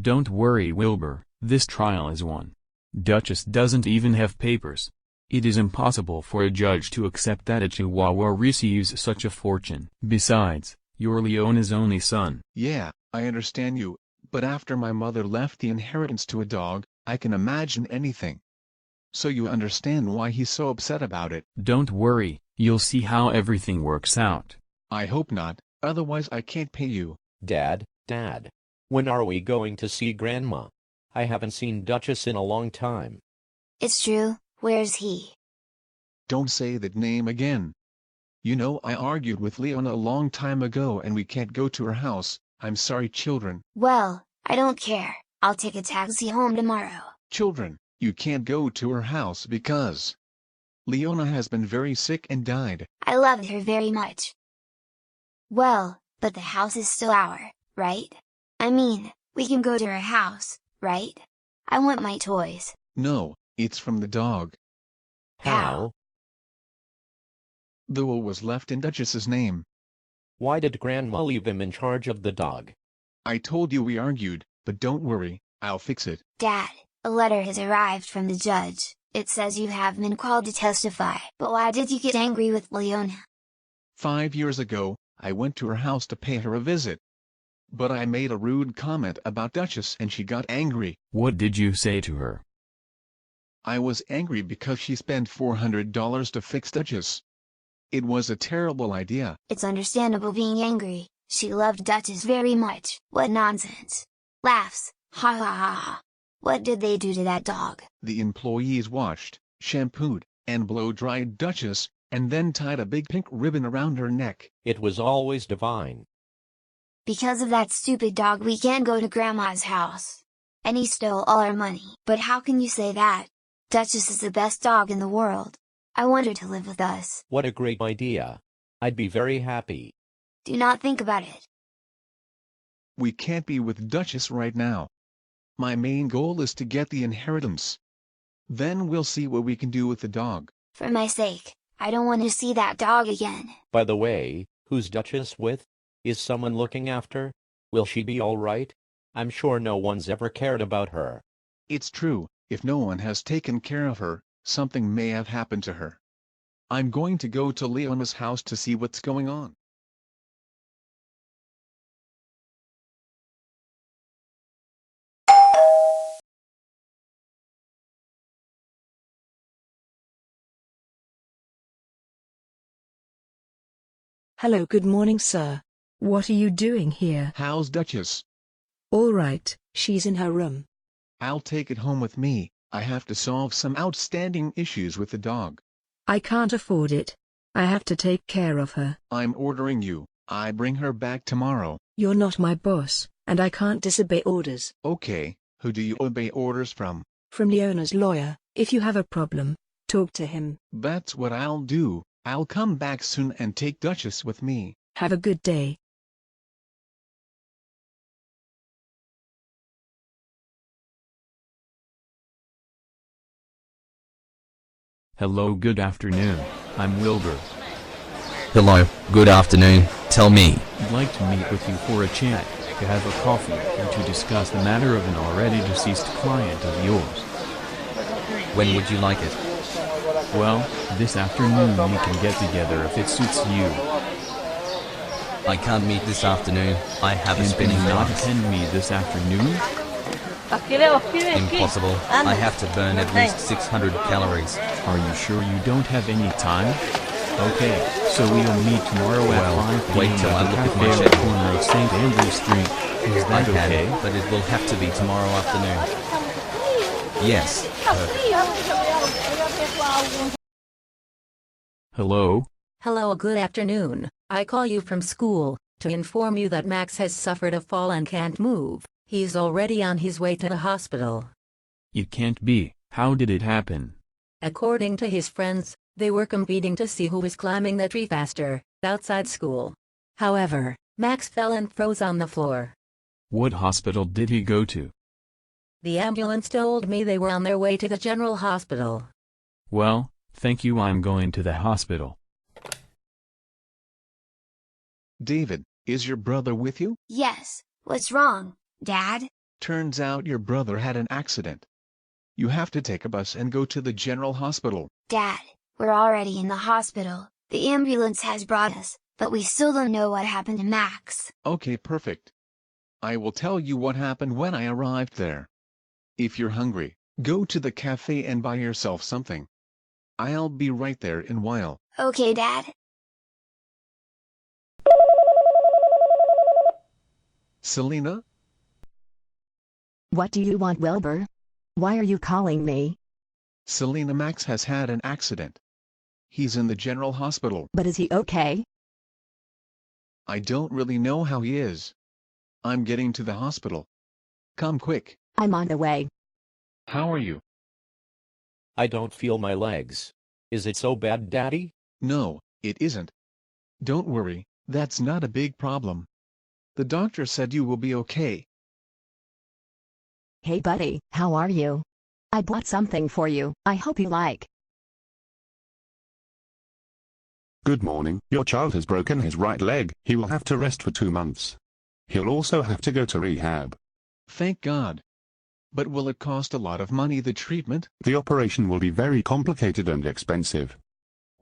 Don't worry, Wilbur, this trial is won. Duchess doesn't even have papers. It is impossible for a judge to accept that a Chihuahua receives such a fortune. Besides, you're Leona's only son. Yeah, I understand you, but after my mother left the inheritance to a dog, I can imagine anything. So you understand why he's so upset about it. Don't worry, you'll see how everything works out. I hope not, otherwise I can't pay you. Dad, when are we going to see Grandma? I haven't seen Duchess in a long time. It's true, where's he? Don't say that name again. You know I argued with Leona a long time ago and we can't go to her house. I'm sorry, children. Well, I don't care. I'll take a taxi home tomorrow. Children, you can't go to her house because Leona has been very sick and died. I love her very much. Well, but the house is still our, right? I mean, we can go to her house, right? I want my toys. No, it's from the dog. How? The will was left in Duchess's name. Why did Grandma leave him in charge of the dog? I told you we argued, but don't worry, I'll fix it. Dad, a letter has arrived from the judge. It says you have been called to testify. But why did you get angry with Leona? 5 years ago, I went to her house to pay her a visit. But I made a rude comment about Duchess and she got angry. What did you say to her? I was angry because she spent $400 to fix Duchess. It was a terrible idea. It's understandable being angry. She loved Duchess very much. What nonsense. Laughs, ha ha ha ha. What did they do to that dog? The employees washed, shampooed, and blow-dried Duchess, and then tied a big pink ribbon around her neck. It was always divine. Because of that stupid dog we can't go to Grandma's house. And he stole all our money. But how can you say that? Duchess is the best dog in the world. I want her to live with us. What a great idea. I'd be very happy. Do not think about it. We can't be with Duchess right now. My main goal is to get the inheritance. Then we'll see what we can do with the dog. For my sake, I don't want to see that dog again. By the way, who's Duchess with? Is someone looking after? Will she be all right? I'm sure no one's ever cared about her. It's true, if no one has taken care of her, something may have happened to her. I'm going to go to Leona's house to see what's going on. Hello, good morning, sir. What are you doing here? How's Duchess? All right, she's in her room. I'll take it home with me. I have to solve some outstanding issues with the dog. I can't afford it. I have to take care of her. I'm ordering you. I bring her back tomorrow. You're not my boss, and I can't disobey orders. Okay, who do you obey orders from? From Leona's lawyer. If you have a problem, talk to him. That's what I'll do. I'll come back soon and take Duchess with me. Have a good day. Hello, good afternoon. I'm Wilbur. Hello, good afternoon. Tell me. I'd like to meet with you for a chat, to have a coffee, and to discuss the matter of an already deceased client of yours. When would you like it? Well, this afternoon we can get together if it suits you. I can't meet this afternoon. I have a And can spinning you not class. attend me this afternoon? Impossible. I have to burn at least 600 calories. Are you sure you don't have any time? Okay, so we'll meet tomorrow at Well, 5 wait p.m. till at I the look at cafe my on the schedule. corner of St. Andrew Street. Is I that can, okay? but it will have to be tomorrow afternoon. Yes, Hello? Hello, good afternoon. I call you from school to inform you that Max has suffered a fall and can't move. He's already on his way to the hospital. It can't be. How did it happen? According to his friends, they were competing to see who was climbing the tree faster, outside school. However, Max fell and froze on the floor. What hospital did he go to? The ambulance told me they were on their way to the general hospital. Well, thank you, I'm going to the hospital. David, is your brother with you? Yes, what's wrong, Dad? Turns out your brother had an accident. You have to take a bus and go to the general hospital. Dad, we're already in the hospital, the ambulance has brought us, but we still don't know what happened to Max. Okay, perfect. I will tell you what happened when I arrived there. If you're hungry, go to the cafe and buy yourself something. I'll be right there in a while. Okay, Dad. Selena? What do you want, Wilbur? Why are you calling me? Selena, Max has had an accident. He's in the general hospital. But is he okay? I don't really know how he is. I'm getting to the hospital. Come quick. I'm on the way. How are you? I don't feel my legs. Is it so bad, Daddy? No, it isn't. Don't worry, that's not a big problem. The doctor said you will be okay. Hey buddy, how are you? I bought something for you, I hope you like. Good morning. Your child has broken his right leg. He will have to rest for 2 months. He'll also have to go to rehab. Thank God. But will it cost a lot of money, the treatment? The operation will be very complicated and expensive.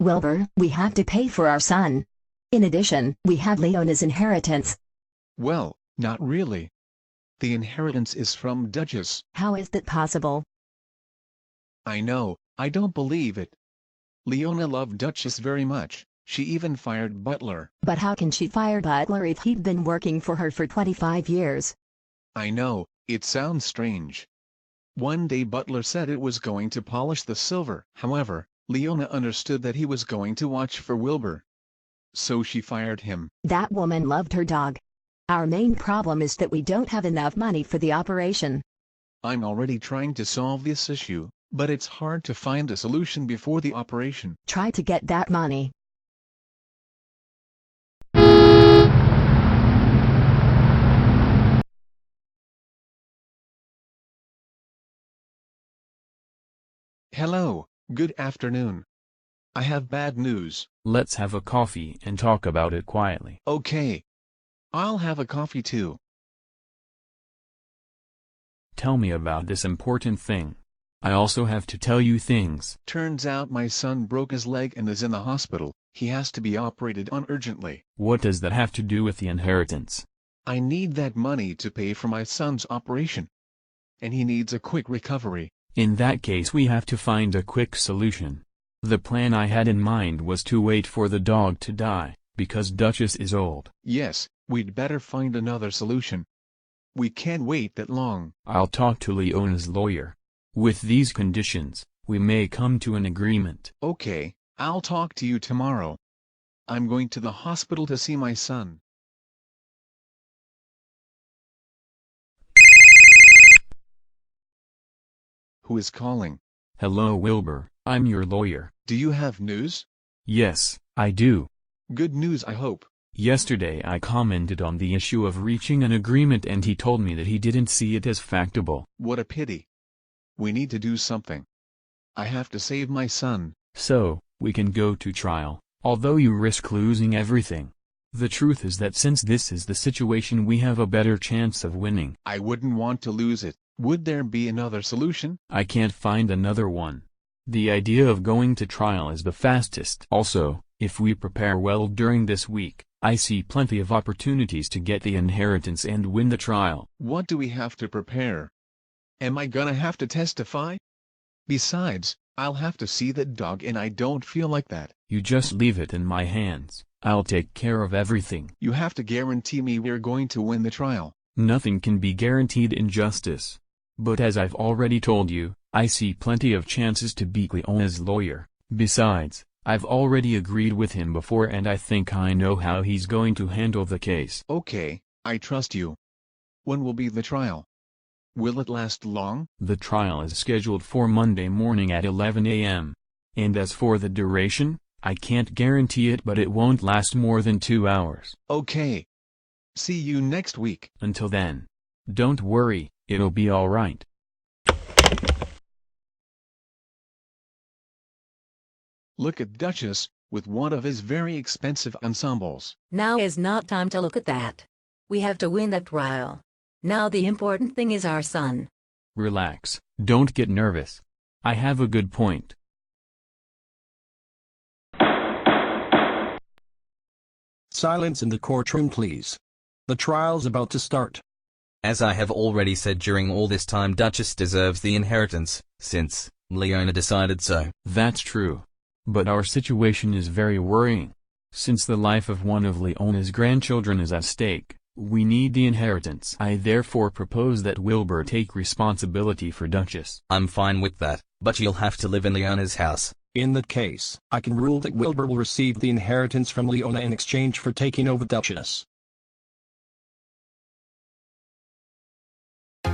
Wilbur, we have to pay for our son. In addition, we have Leona's inheritance. Well, not really. The inheritance is from Duchess. How is that possible? I know, I don't believe it. Leona loved Duchess very much. She even fired Butler. But how can she fire Butler if he'd been working for her for 25 years? I know, it sounds strange. One day Butler said it was going to polish the silver. However, Leona understood that he was going to watch for Wilbur. So she fired him. That woman loved her dog. Our main problem is that we don't have enough money for the operation. I'm already trying to solve this issue, but it's hard to find a solution before the operation. Try to get that money. Hello, good afternoon. I have bad news. Let's have a coffee and talk about it quietly. Okay. I'll have a coffee too. Tell me about this important thing. I also have to tell you things. Turns out my son broke his leg and is in the hospital. He has to be operated on urgently. What does that have to do with the inheritance? I need that money to pay for my son's operation. And he needs a quick recovery. In that case, we have to find a quick solution. The plan I had in mind was to wait for the dog to die, because Duchess is old. Yes, we'd better find another solution. We can't wait that long. I'll talk to Leona's lawyer. With these conditions, we may come to an agreement. Okay, I'll talk to you tomorrow. I'm going to the hospital to see my son. Who is calling? Hello Wilbur, I'm your lawyer. Do you have news? Yes, I do. Good news, I hope. Yesterday I commented on the issue of reaching an agreement and he told me that he didn't see it as factable. What a pity. We need to do something. I have to save my son. So, we can go to trial, although you risk losing everything. The truth is that since this is the situation, we have a better chance of winning. I wouldn't want to lose it. Would there be another solution? I can't find another one. The idea of going to trial is the fastest. Also, if we prepare well during this week, I see plenty of opportunities to get the inheritance and win the trial. What do we have to prepare? Am I gonna have to testify? Besides, I'll have to see that dog and I don't feel like that. You just leave it in my hands. I'll take care of everything. You have to guarantee me we're going to win the trial. Nothing can be guaranteed in justice. But as I've already told you, I see plenty of chances to beat Leona's lawyer. Besides, I've already agreed with him before and I think I know how he's going to handle the case. Okay, I trust you. When will be the trial? Will it last long? The trial is scheduled for Monday morning at 11 a.m. And as for the duration, I can't guarantee it, but it won't last more than 2 hours. Okay. See you next week. Until then, don't worry, it'll be all right. Look at Duchess, with one of his very expensive ensembles. Now is not time to look at that. We have to win that trial. Now the important thing is our son. Relax, don't get nervous. I have a good point. Silence in the courtroom, please. The trial's about to start. As I have already said, during all this time, Duchess deserves the inheritance, since Leona decided so. That's true. But our situation is very worrying. Since the life of one of Leona's grandchildren is at stake, we need the inheritance. I therefore propose that Wilbur take responsibility for Duchess. I'm fine with that, but you'll have to live in Leona's house. In that case, I can rule that Wilbur will receive the inheritance from Leona in exchange for taking over Duchess. I'm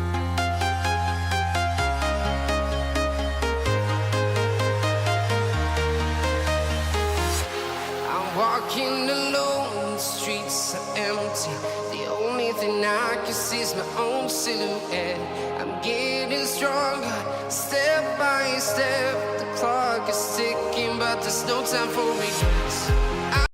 walking alone, the streets are empty. The only thing I can see is my own silhouette. I'm getting stronger, step by step. The clock is ticking, but there's no time for me.